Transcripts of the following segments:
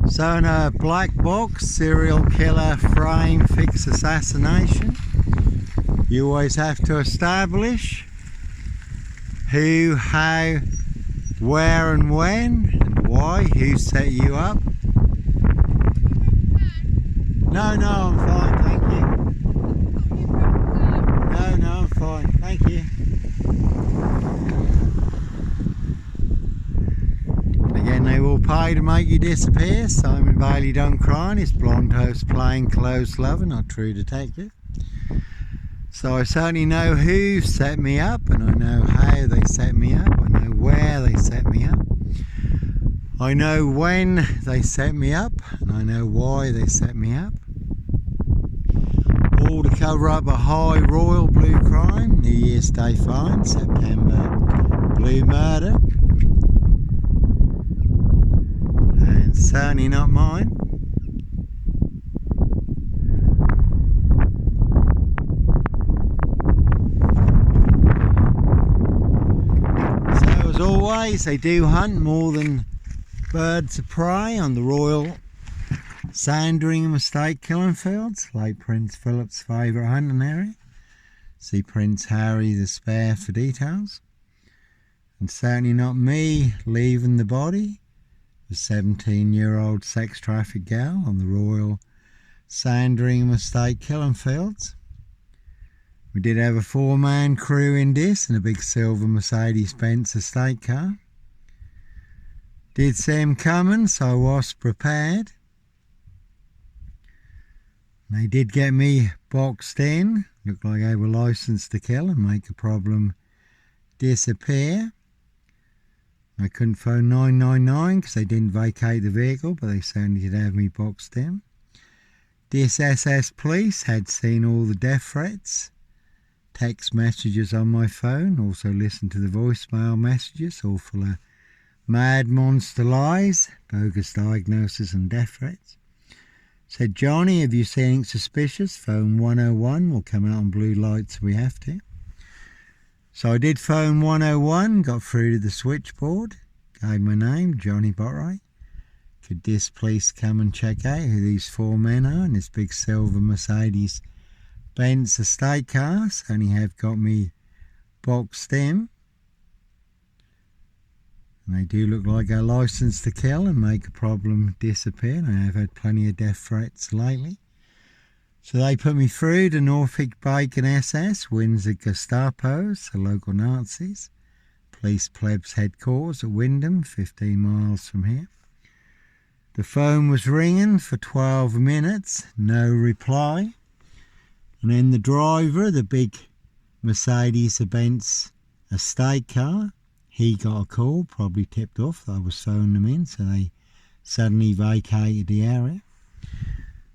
So in a black box serial killer frame fix assassination, you always have to establish who, how, where and when and why, who set you up. No, I'm fine, thank you. No, I'm fine, thank you. Again, they will pay to make you disappear. Simon Bailey done crime, his blonde host plain clothes lover, not true detective. So I certainly know who set me up, and I know how they set me up. I know where they set me up. I know when they set me up, and I know why they set me up. All to cover up a high royal blue crime, New Year's Day fine, September blue murder. And certainly not mine. So as always, they do hunt more than birds of prey on the royal Sandringham estate killing fields, late Prince Philip's favourite hunting area. See Prince Harry the Spare for details. And certainly not me leaving the body of a 17-year-old sex trafficked gal on the royal Sandringham estate killing fields. We did have a 4-man crew in this and a big silver Mercedes-Benz estate car. Did see him coming, so I was prepared. They did get me boxed in. Looked like they were licensed to kill and make a problem disappear. I couldn't phone 999 because they didn't vacate the vehicle, but they certainly did have me boxed in. This SS police had seen all the death threats, text messages on my phone, also listened to the voicemail messages, all full of mad monster lies, bogus diagnosis and death threats. Said, Johnny, have you seen anything suspicious? Phone 101, we'll come out on blue lights if we have to. So I did phone 101, got through to the switchboard, gave my name, Johnny Botwright. Could this police come and check out who these 4 men are in this big silver Mercedes-Benz estate car? So only have got me boxed in. They do look like they're licensed to kill and make a problem disappear. I have had plenty of death threats lately. So they put me through to Norfolk Bacon SS, Windsor Gestapos, the local Nazis. Police plebs headquarters at Wyndham, 15 miles from here. The phone was ringing for 12 minutes, no reply. And then the driver of the big Mercedes-Benz estate car, he got a call, probably tipped off that I was phoning them in, so they suddenly vacated the area.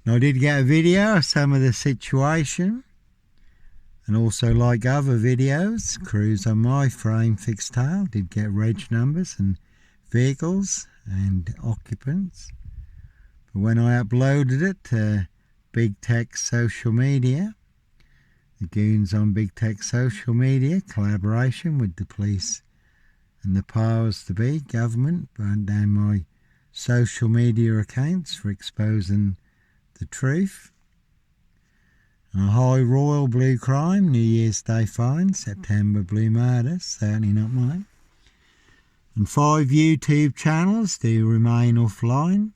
Now, I did get a video of some of the situation, and also like other videos, crews on my frame fixed tail did get reg numbers and vehicles and occupants. But when I uploaded it to Big Tech social media, the goons on Big Tech social media, collaboration with the police and the powers to be, government, burned down my social media accounts for exposing the truth. And a high royal blue crime, New Year's Day fine, September blue murder, certainly not mine. And 5 YouTube channels do remain offline.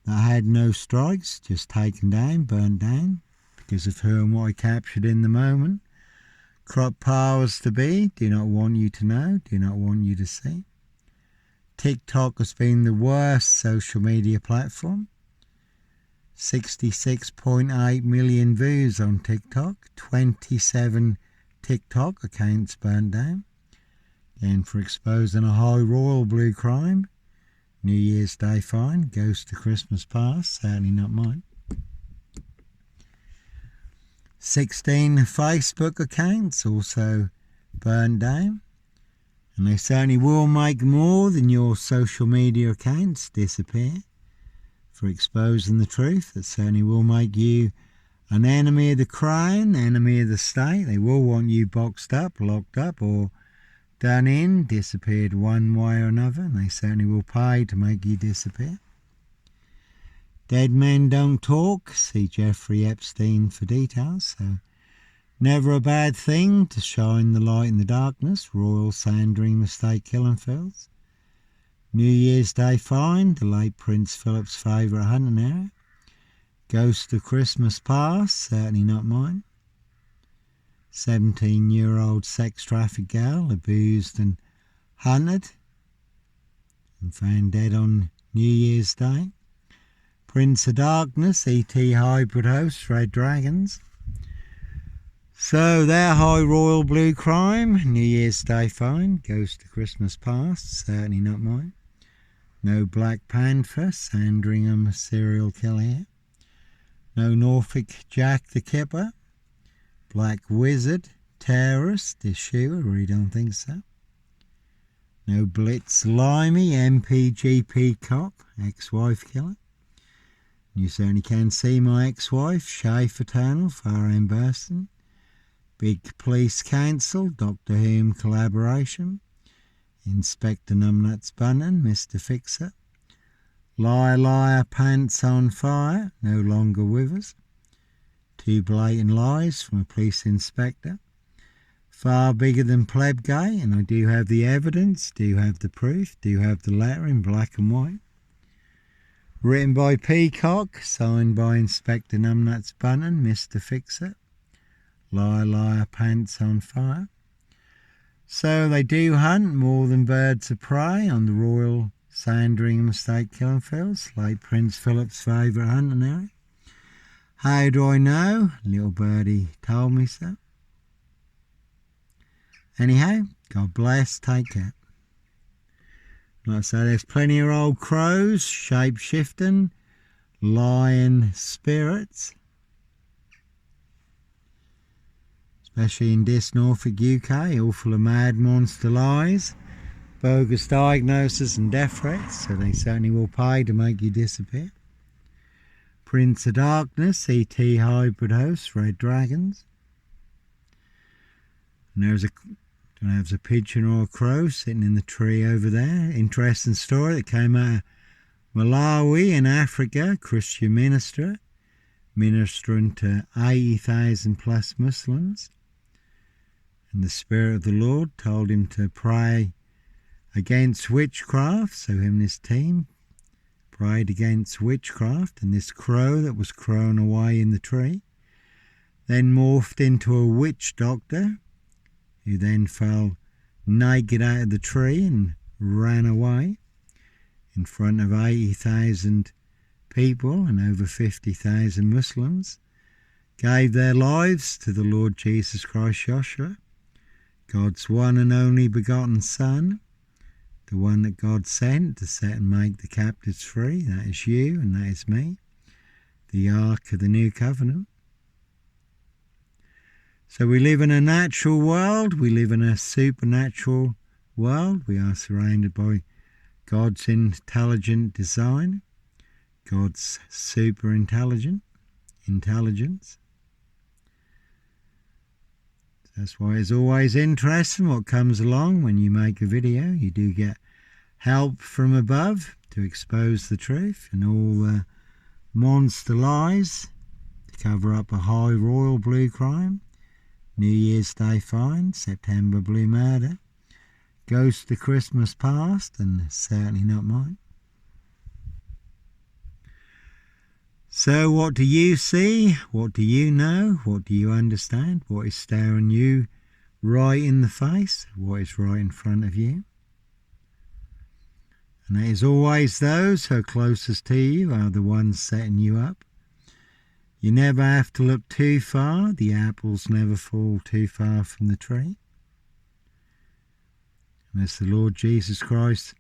I had no strikes, just taken down, burnt down, because of who and what I captured in the moment. Corrupt powers to be do not want you to know, do not want you to see. TikTok has been the worst social media platform. 66.8 million views on TikTok, 27 TikTok accounts burned down. And for exposing a high royal blue crime, New Year's Day fine, goes to Christmas past, certainly not mine. 16 Facebook accounts also burned down, and they certainly will make more than your social media accounts disappear for exposing the truth. That certainly will make you an enemy of the crown, enemy of the state. They will want you boxed up, locked up, or done in, disappeared one way or another, and they certainly will pay to make you disappear. Dead men don't talk. See Jeffrey Epstein for details. So never a bad thing to shine the light in the darkness. Royal Sandringham Estate killing fields. New Year's Day find, the late Prince Philip's favourite hunting area. Ghost of Christmas past, certainly not mine. 17-year-old sex trafficked girl abused and hunted and found dead on New Year's Day. Prince of Darkness, E.T. hybrid hosts, Red Dragons. So their high royal blue crime, New Year's Day find, Ghost of Christmas past, certainly not mine. No Black Panther, Sandringham serial killer here. No Norfolk Jack the Kipper. Black Wizard, terrorist, issue, I really don't think so. No Blitz Limey, MPGP cop, ex-wife killer. You certainly can see my ex-wife, Shay Fraternal, far end Burston. Big Police Council, Doctor Whom collaboration. Inspector Numbnuts Bunnan, Mr. Fixer. Liar, liar, pants on fire, no longer with us. 2 blatant lies from a police inspector. Far bigger than pleb gay, and I do have the evidence, do have the proof, do have the letter in black and white. Written by Peacock, signed by Inspector Numbnuts Bunnan, Mr. Fixer. Liar, liar, pants on fire. So they do hunt more than birds of prey on the Royal Sandringham Estate killing fields, late Prince Philip's favourite hunting area. How do I know? Little birdie told me so. Anyhow, God bless, take care. Like I say, there's plenty of old crows, shape-shifting, lion spirits. Especially in this Norfolk, UK, all full of mad monster lies, bogus diagnosis and death threats, so they certainly will pay to make you disappear. Prince of Darkness, E.T. hybrid hosts, Red Dragons. And there's a pigeon or a crow sitting in the tree over there. Interesting story that came out of Malawi in Africa. Christian minister, ministering to 80,000 plus Muslims. And the Spirit of the Lord told him to pray against witchcraft. So him and his team prayed against witchcraft. And this crow that was crowing away in the tree then morphed into a witch doctor, who then fell naked out of the tree and ran away in front of 80,000 people and over 50,000 Muslims, gave their lives to the Lord Jesus Christ Joshua, God's one and only begotten Son, the one that God sent to set and make the captives free. That is you and that is me, the Ark of the New Covenant. So we live in a natural world, we live in a supernatural world. We are surrounded by God's intelligent design, God's super intelligence. That's why it's always interesting what comes along when you make a video. You do get help from above to expose the truth and all the monster lies to cover up a high royal blue crime. New Year's Day find, September blue murder, Ghost of Christmas past, and certainly not mine. So what do you see? What do you know? What do you understand? What is staring you right in the face? What is right in front of you? And it is always those who are closest to you are the ones setting you up. You never have to look too far. The apples never fall too far from the tree. And as the Lord Jesus Christ,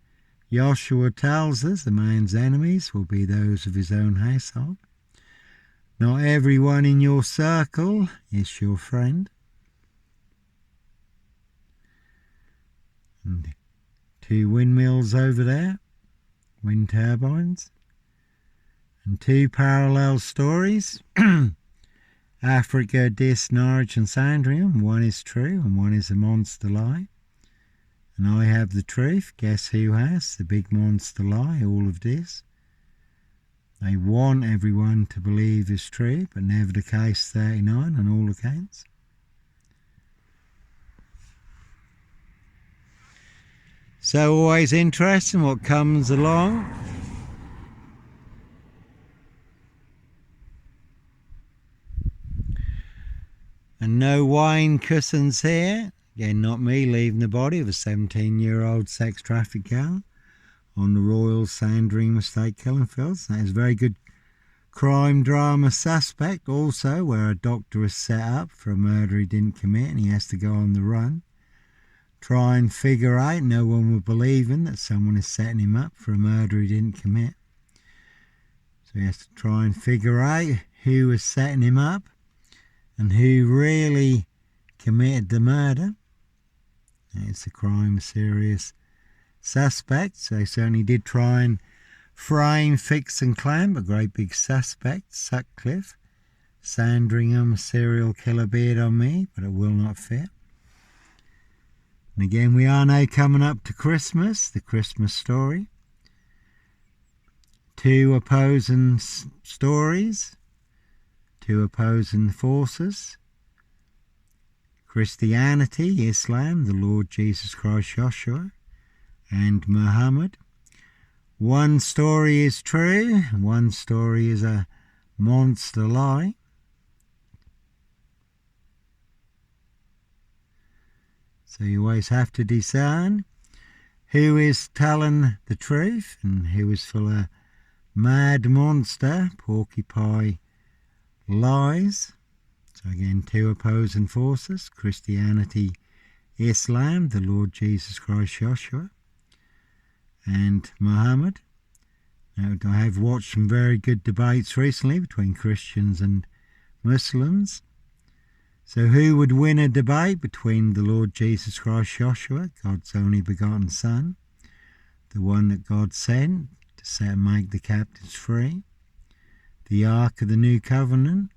Joshua tells us, a man's enemies will be those of his own household. Not everyone in your circle is your friend. And 2 windmills over there, wind turbines. And 2 parallel stories. Africa, Dis, Norwich and Sandringham. One is true and one is a monster lie. And I have the truth. Guess who has the big monster lie? All of this. they want everyone to believe is true, but never the case 39 on all accounts. So always interesting what comes along. And no wine cushions here. Again, not me leaving the body of a 17-year-old sex trafficker on the Royal Sandringham estate killing fields. That is a very good crime drama suspect also, where a doctor is set up for a murder he didn't commit and he has to go on the run. Try and figure out, no one will believe him, that someone is setting him up for a murder he didn't commit. So he has to try and figure out who was setting him up and who really committed the murder. It's a crime serious suspect, so he certainly did try and frame, fix and clamp a great big suspect, Sutcliffe, Sandringham serial killer beard on me, but it will not fit. And again, we are now coming up to Christmas, the Christmas story. Two opposing stories, two opposing forces. Christianity, Islam, the Lord Jesus Christ, Joshua, and Muhammad. One story is true, one story is a monster lie. So you always have to discern who is telling the truth and who is full of mad monster, porcupine lies. So again, two opposing forces, Christianity, Islam, the Lord Jesus Christ, Joshua, and Muhammad. Now, I have watched some very good debates recently between Christians and Muslims. So who would win a debate between the Lord Jesus Christ, Joshua, God's only begotten Son, the one that God sent to set and make the captives free, the Ark of the New Covenant,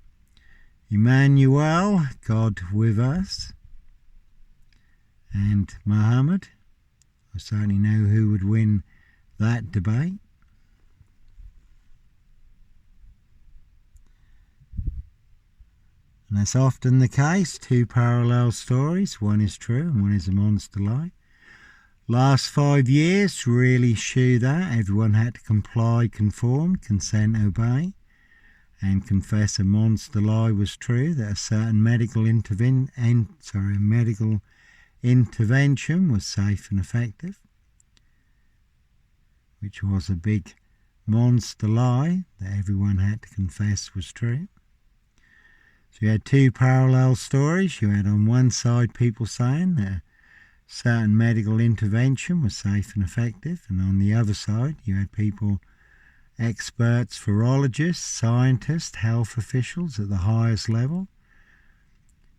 Emmanuel, God with us, and Muhammad? I certainly know who would win that debate. And that's often the case, two parallel stories, one is true and one is a monster lie. Last 5 years really show that everyone had to comply, conform, consent, obey, and confess a monster lie was true, that a certain medical intervention was safe and effective, which was a big monster lie that everyone had to confess was true. So you had two parallel stories. You had on one side people saying that a certain medical intervention was safe and effective, and on the other side you had people, experts, virologists, scientists, health officials at the highest level,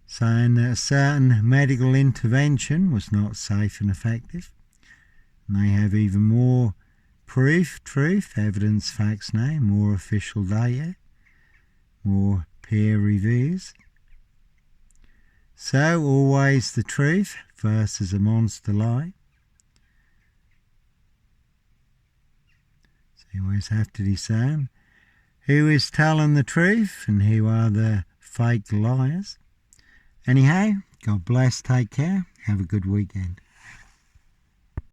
saying that a certain medical intervention was not safe and effective. And they have even more proof, truth, evidence, facts now, more official data, more peer reviews. So always the truth versus a monster lie. So you always have to discern who is telling the truth and who are the fake liars. Anyhow, God bless, take care, have a good weekend.